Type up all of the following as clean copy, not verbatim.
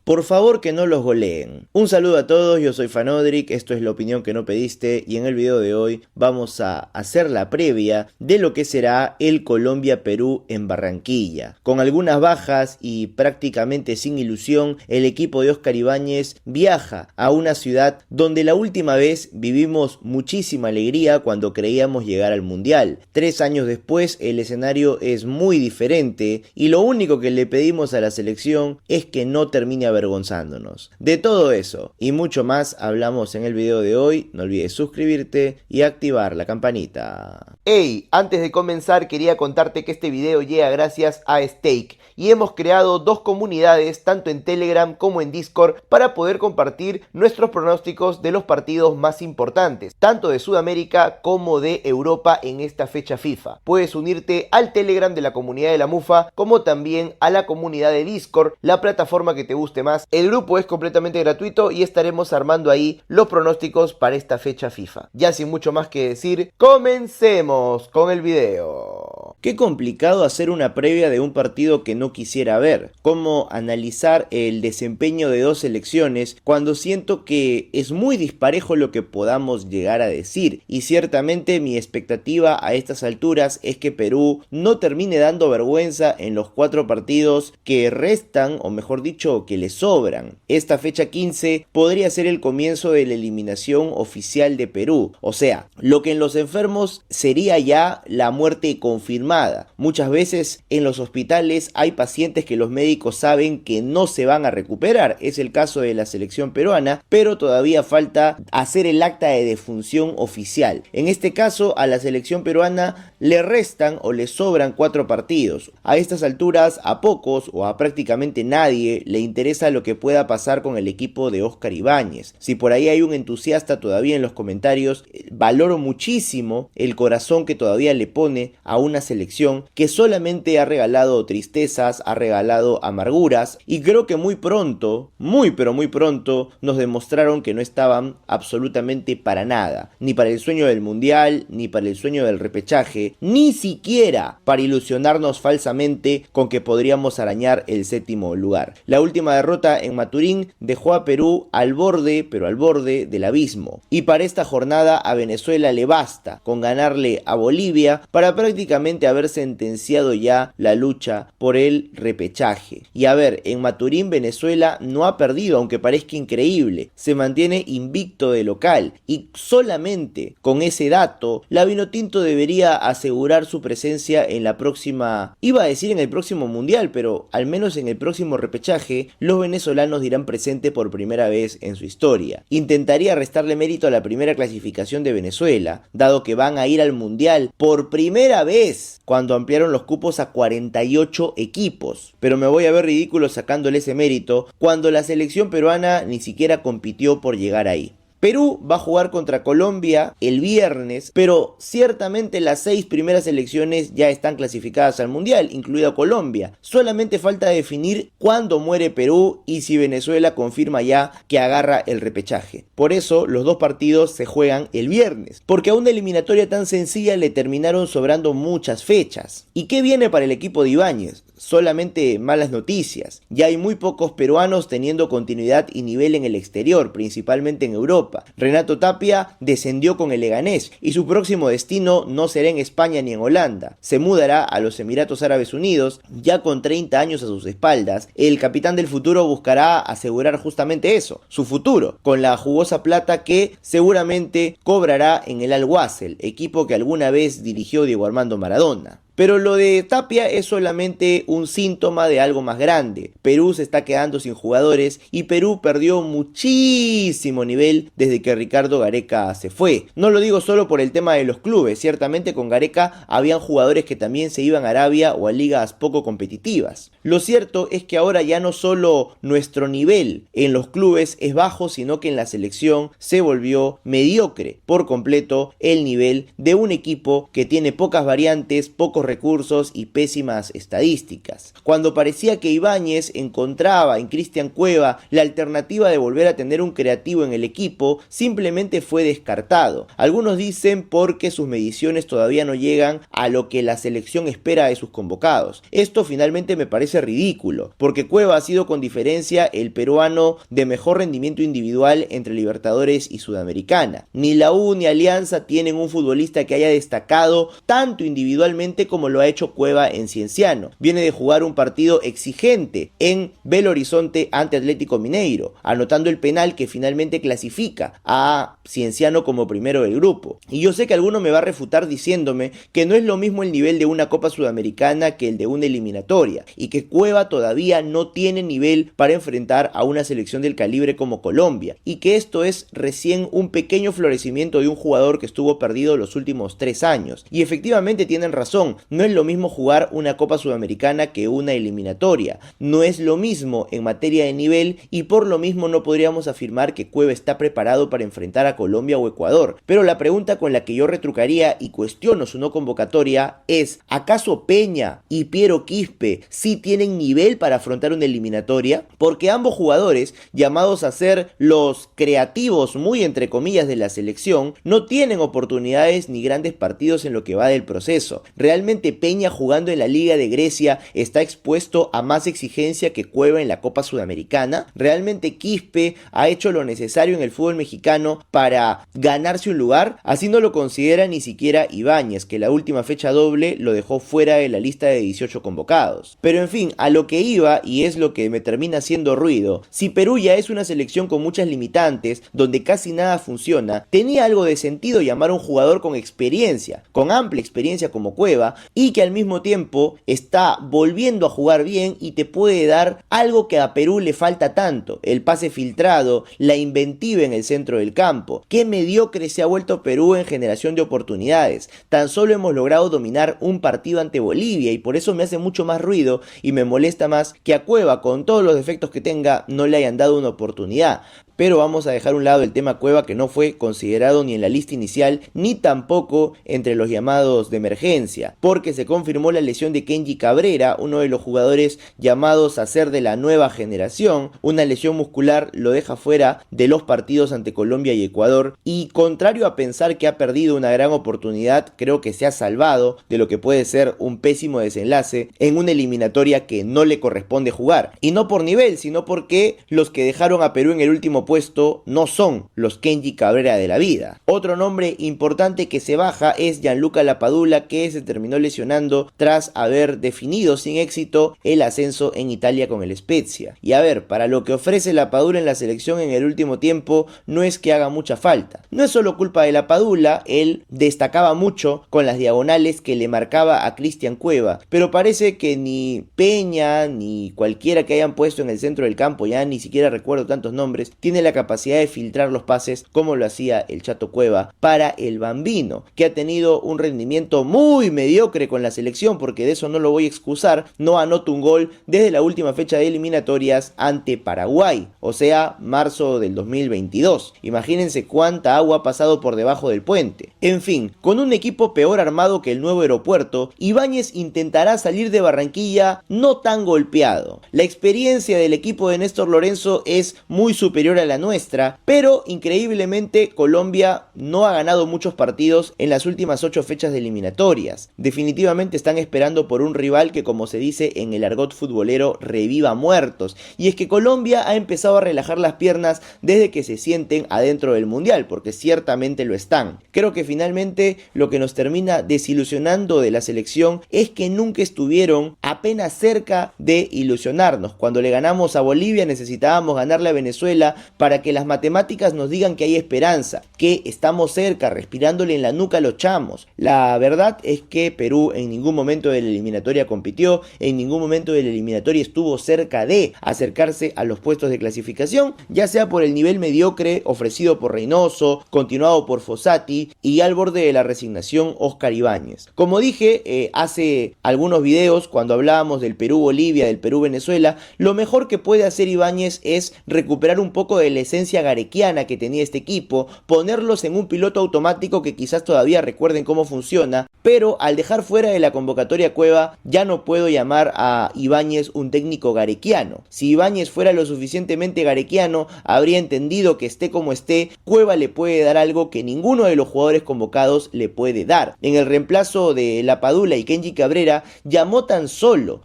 Por favor que no los goleen. Un saludo a todos, yo soy Fanodric, esto es la opinión que no pediste y en el video de hoy vamos a hacer la previa de lo que será el Colombia-Perú en Barranquilla. Con algunas bajas y prácticamente sin ilusión, el equipo de Oscar Ibáñez viaja a una ciudad donde la última vez vivimos muchísima alegría cuando creíamos llegar al Mundial. 3 años después el escenario es muy diferente y lo único que le pedimos a la selección es que no termine avergonzándonos. De todo eso y mucho más hablamos en el video de hoy. No olvides suscribirte y activar la campanita. Hey, antes de comenzar quería contarte que este video llega gracias a Stake y hemos creado 2 comunidades tanto en Telegram como en Discord para poder compartir nuestros pronósticos de los partidos más importantes, tanto de Sudamérica como de Europa en esta fecha FIFA. Puedes unirte al Telegram de la comunidad de la Mufa como también a la comunidad de Discord, la plataforma que te guste más. El grupo es completamente gratuito y estaremos armando ahí los pronósticos para esta fecha FIFA. Ya sin mucho más que decir, comencemos con el video. Qué complicado hacer una previa de un partido que no quisiera ver. Cómo analizar el desempeño de 2 selecciones cuando siento que es muy disparejo lo que podamos llegar a decir. Y ciertamente mi expectativa a estas alturas es que Perú no termine dando vergüenza en los 4 partidos que restan, o mejor dicho, que le sobran. Esta fecha 15 podría ser el comienzo de la eliminación oficial de Perú. O sea, lo que en los enfermos sería ya la muerte confirmada. Muchas veces en los hospitales hay pacientes que los médicos saben que no se van a recuperar. Es el caso de la selección peruana, pero todavía falta hacer el acta de defunción oficial. En este caso, a la selección peruana le restan o le sobran 4 partidos. A estas alturas, a pocos o a prácticamente nadie le interesa lo que pueda pasar con el equipo de Oscar Ibáñez. Si por ahí hay un entusiasta todavía en los comentarios, valoro muchísimo el corazón que todavía le pone a una selección que solamente ha regalado tristezas, ha regalado amarguras, y creo que muy pronto, muy pronto, nos demostraron que no estaban absolutamente para nada, ni para el sueño del mundial, ni para el sueño del repechaje, ni siquiera para ilusionarnos falsamente con que podríamos arañar el 7º lugar. La última derrota en Maturín dejó a Perú al borde, pero al borde del abismo, y para esta jornada a Venezuela le basta con ganarle a Bolivia para prácticamente haber sentenciado ya la lucha por el repechaje. Y a ver, en Maturín Venezuela no ha perdido, aunque parezca increíble, se mantiene invicto de local, y solamente con ese dato la Vinotinto debería asegurar su presencia en la próxima, iba a decir en el próximo mundial, pero al menos en el próximo repechaje los venezolanos dirán presente por primera vez en su historia. Intentaría restarle mérito a la primera clasificación de Venezuela, dado que van a ir al mundial por primera vez cuando ampliaron los cupos a 48 equipos, pero me voy a ver ridículo sacándole ese mérito cuando la selección peruana ni siquiera compitió por llegar ahí. Perú va a jugar contra Colombia el viernes, pero ciertamente las 6 primeras selecciones ya están clasificadas al Mundial, incluida Colombia. Solamente falta definir cuándo muere Perú y si Venezuela confirma ya que agarra el repechaje. Por eso los 2 partidos se juegan el viernes, porque a una eliminatoria tan sencilla le terminaron sobrando muchas fechas. ¿Y qué viene para el equipo de Ibáñez? Solamente malas noticias. Ya hay muy pocos peruanos teniendo continuidad y nivel en el exterior, principalmente en Europa. Renato Tapia descendió con el Leganés y su próximo destino no será en España ni en Holanda. Se mudará a los Emiratos Árabes Unidos, ya con 30 años a sus espaldas. El capitán del futuro buscará asegurar justamente eso, su futuro, con la jugosa plata que seguramente cobrará en el Al-Wassel, equipo que alguna vez dirigió Diego Armando Maradona. Pero lo de Tapia es solamente un síntoma de algo más grande. Perú se está quedando sin jugadores y Perú perdió muchísimo nivel desde que Ricardo Gareca se fue. No lo digo solo por el tema de los clubes, ciertamente con Gareca habían jugadores que también se iban a Arabia o a ligas poco competitivas. Lo cierto es que ahora ya no solo nuestro nivel en los clubes es bajo, sino que en la selección se volvió mediocre por completo el nivel de un equipo que tiene pocas variantes, pocos recursos y pésimas estadísticas. Cuando parecía que Ibáñez encontraba en Cristian Cueva la alternativa de volver a tener un creativo en el equipo, simplemente fue descartado. Algunos dicen porque sus mediciones todavía no llegan a lo que la selección espera de sus convocados. Esto finalmente me parece ridículo, porque Cueva ha sido con diferencia el peruano de mejor rendimiento individual entre Libertadores y Sudamericana. Ni la U ni Alianza tienen un futbolista que haya destacado tanto individualmente como lo ha hecho Cueva en Cienciano. Viene de jugar un partido exigente en Belo Horizonte ante Atlético Mineiro, anotando el penal que finalmente clasifica a Cienciano como primero del grupo. Y yo sé que alguno me va a refutar diciéndome que no es lo mismo el nivel de una Copa Sudamericana que el de una eliminatoria, y que Cueva todavía no tiene nivel para enfrentar a una selección del calibre como Colombia, y que esto es recién un pequeño florecimiento de un jugador que estuvo perdido los últimos 3 años. Y efectivamente tienen razón, no es lo mismo jugar una Copa Sudamericana que una eliminatoria, no es lo mismo en materia de nivel, y por lo mismo no podríamos afirmar que Cueva está preparado para enfrentar a Colombia o Ecuador. Pero la pregunta con la que yo retrucaría y cuestiono su no convocatoria es: ¿acaso Peña y Piero Quispe sí tienen nivel para afrontar una eliminatoria? Porque ambos jugadores, llamados a ser los creativos muy entre comillas de la selección, no tienen oportunidades ni grandes partidos en lo que va del proceso. ¿Realmente Peña, jugando en la Liga de Grecia, está expuesto a más exigencia que Cueva en la Copa Sudamericana? ¿Realmente Quispe ha hecho lo necesario en el fútbol mexicano para ganarse un lugar? Así no lo considera ni siquiera Ibáñez, que la última fecha doble lo dejó fuera de la lista de 18 convocados. Pero en fin, a lo que iba, y es lo que me termina haciendo ruido: si Perú ya es una selección con muchas limitantes, donde casi nada funciona, tenía algo de sentido llamar a un jugador con experiencia, con amplia experiencia como Cueva, y que al mismo tiempo está volviendo a jugar bien y te puede dar algo que a Perú le falta tanto: el pase filtrado, la inventiva en el centro del campo. Qué mediocre se ha vuelto Perú en generación de oportunidades. Tan solo hemos logrado dominar un partido ante Bolivia, y por eso me hace mucho más ruido y me molesta más que a Cueva, con todos los defectos que tenga, no le hayan dado una oportunidad. Pero vamos a dejar a un lado el tema Cueva, que no fue considerado ni en la lista inicial ni tampoco entre los llamados de emergencia, porque se confirmó la lesión de Kenji Cabrera, uno de los jugadores llamados a ser de la nueva generación. Una lesión muscular lo deja fuera de los partidos ante Colombia y Ecuador, y contrario a pensar que ha perdido una gran oportunidad, creo que se ha salvado de lo que puede ser un pésimo desenlace en una eliminatoria que no le corresponde jugar, y no por nivel, sino porque los que dejaron a Perú en el último puesto no son los Kenji Cabrera de la vida. Otro nombre importante que se baja es Gianluca Lapadula, que se terminó lesionando tras haber definido sin éxito el ascenso en Italia con el Spezia. Y a ver, para lo que ofrece Lapadula en la selección en el último tiempo, no es que haga mucha falta. No es solo culpa de Lapadula, él destacaba mucho con las diagonales que le marcaba a Cristian Cueva, pero parece que ni Peña ni cualquiera que hayan puesto en el centro del campo, ya ni siquiera recuerdo tantos nombres, tiene la capacidad de filtrar los pases como lo hacía el Chato Cueva para el Bambino, que ha tenido un rendimiento muy mediocre con la selección, porque de eso no lo voy a excusar. No anota un gol desde la última fecha de eliminatorias ante Paraguay, o sea, marzo del 2022. Imagínense cuánta agua ha pasado por debajo del puente. En fin, con un equipo peor armado que el nuevo aeropuerto, Ibáñez intentará salir de Barranquilla no tan golpeado. La experiencia del equipo de Néstor Lorenzo es muy superior a la nuestra, pero increíblemente Colombia no ha ganado muchos partidos en las últimas 8 fechas de eliminatorias. Definitivamente están esperando por un rival que, como se dice en el argot futbolero, reviva muertos. Y es que Colombia ha empezado a relajar las piernas desde que se sienten adentro del mundial, porque ciertamente lo están. Creo que finalmente lo que nos termina desilusionando de la selección es que nunca estuvieron apenas cerca de ilusionarnos. Cuando le ganamos a Bolivia necesitábamos ganarle a Venezuela para que las matemáticas nos digan que hay esperanza, que estamos cerca, respirándole en la nuca a los chamos. La verdad es que Perú en ningún momento de la eliminatoria compitió, en ningún momento de la eliminatoria estuvo cerca de acercarse a los puestos de clasificación, ya sea por el nivel mediocre ofrecido por Reynoso, continuado por Fossati, y al borde de la resignación Oscar Ibáñez. Como dije hace algunos videos, cuando hablábamos del Perú-Bolivia, del Perú-Venezuela, lo mejor que puede hacer Ibáñez es recuperar un poco de la esencia garequiana que tenía este equipo, ponerlos en un piloto automático que quizás todavía recuerden cómo funciona, pero al dejar fuera de la convocatoria Cueva, ya no puedo llamar a Ibáñez un técnico garequiano. Si Ibáñez fuera lo suficientemente garequiano, habría entendido que esté como esté, Cueva le puede dar algo que ninguno de los jugadores convocados le puede dar. En el reemplazo de Lapadula y Kenji Cabrera, llamó tan solo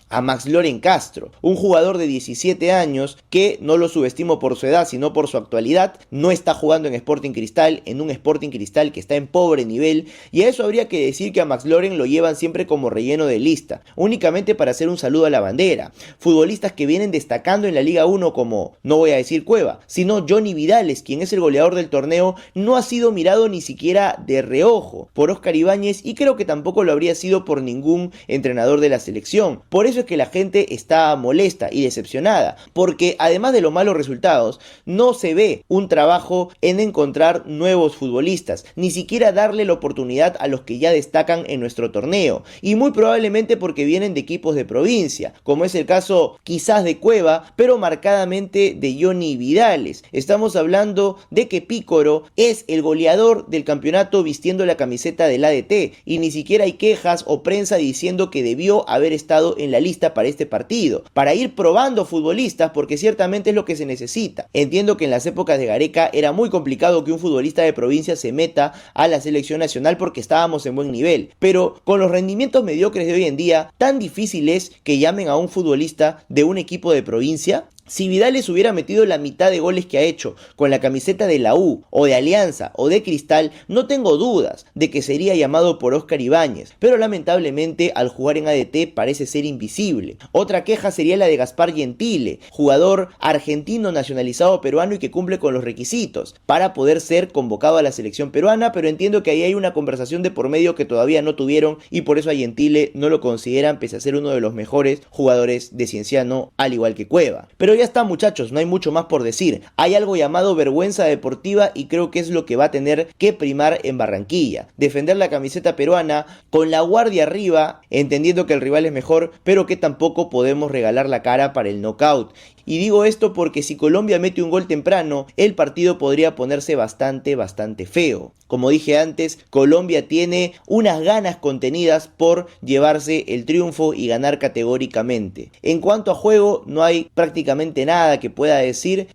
a Max Loren Castro, un jugador de 17 años que no lo subestimo por su edad, sino por su actualidad. No está jugando en Sporting Cristal, en un Sporting Cristal que está en pobre nivel, y a eso habría que decir que a Max Loren lo llevan siempre como relleno de lista, únicamente para hacer un saludo a la bandera. Futbolistas que vienen destacando en la Liga 1 como, no voy a decir Cueva, sino Johnny Vidales, quien es el goleador del torneo, no ha sido mirado ni siquiera de reojo por Óscar Ibáñez, y creo que tampoco lo habría sido por ningún entrenador de la selección. Por eso es que la gente está molesta y decepcionada, porque además de los malos resultados, no se ve un trabajo en encontrar nuevos futbolistas, ni siquiera darle la oportunidad a los que ya destacan en nuestro torneo, y muy probablemente porque vienen de equipos de provincia, como es el caso quizás de Cueva, pero marcadamente de Johnny Vidales. Estamos hablando de que Pícoro es el goleador del campeonato vistiendo la camiseta del ADT, y ni siquiera hay quejas o prensa diciendo que debió haber estado en la lista para este partido, para ir probando futbolistas, porque ciertamente es lo que se necesita. Entiendo que en las épocas de Gareca era muy complicado que un futbolista de provincia se meta a la selección nacional porque estábamos en buen nivel, pero con los rendimientos mediocres de hoy en día, tan difícil es que llamen a un futbolista de un equipo de provincia. Si Vidales hubiera metido la mitad de goles que ha hecho con la camiseta de la U, o de Alianza, o de Cristal, no tengo dudas de que sería llamado por Óscar Ibáñez, pero lamentablemente al jugar en ADT parece ser invisible. Otra queja sería la de Gaspar Gentile, jugador argentino nacionalizado peruano y que cumple con los requisitos para poder ser convocado a la selección peruana, pero entiendo que ahí hay una conversación de por medio que todavía no tuvieron, y por eso a Gentile no lo consideran, pese a ser uno de los mejores jugadores de Cienciano, al igual que Cueva. Pero ya está, muchachos, no hay mucho más por decir. Hay algo llamado vergüenza deportiva, y creo que es lo que va a tener que primar en Barranquilla. Defender la camiseta peruana con la guardia arriba, entendiendo que el rival es mejor, pero que tampoco podemos regalar la cara para el knockout. Y digo esto porque si Colombia mete un gol temprano, el partido podría ponerse bastante feo. Como dije antes, Colombia tiene unas ganas contenidas por llevarse el triunfo y ganar categóricamente. En cuanto a juego, no hay prácticamente nada que pueda decir.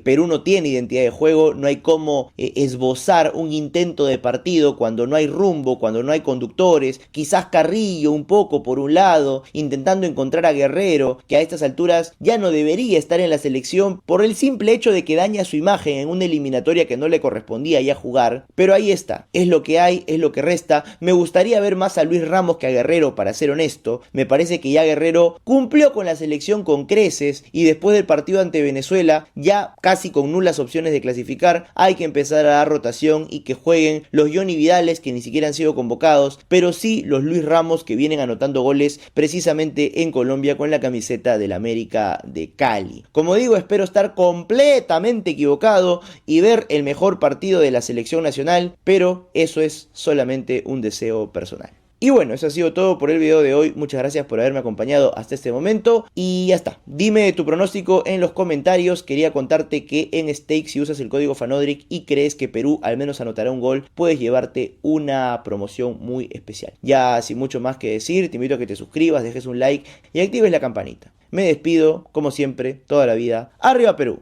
Perú no tiene identidad de juego, no hay cómo esbozar un intento de partido cuando no hay rumbo, cuando no hay conductores. Quizás Carrillo un poco por un lado, intentando encontrar a Guerrero, que a estas alturas ya no debería estar en la selección por el simple hecho de que daña su imagen en una eliminatoria que no le correspondía ya jugar. Pero ahí está, es lo que hay, es lo que resta. Me gustaría ver más a Luis Ramos que a Guerrero, para ser honesto. Me parece que ya Guerrero cumplió con la selección con creces, y después del partido ante Venezuela, ya casi con nulas opciones de clasificar, hay que empezar a dar rotación y que jueguen los Johnny Vidales, que ni siquiera han sido convocados, pero sí los Luis Ramos, que vienen anotando goles precisamente en Colombia con la camiseta del América de Cali. Como digo, espero estar completamente equivocado y ver el mejor partido de la selección nacional, pero eso es solamente un deseo personal. Y bueno, eso ha sido todo por el video de hoy. Muchas gracias por haberme acompañado hasta este momento. Y ya está. Dime tu pronóstico en los comentarios. Quería contarte que en Stake, si usas el código FANODRIC y crees que Perú al menos anotará un gol, puedes llevarte una promoción muy especial. Ya sin mucho más que decir, te invito a que te suscribas, dejes un like y actives la campanita. Me despido, como siempre, toda la vida. ¡Arriba Perú!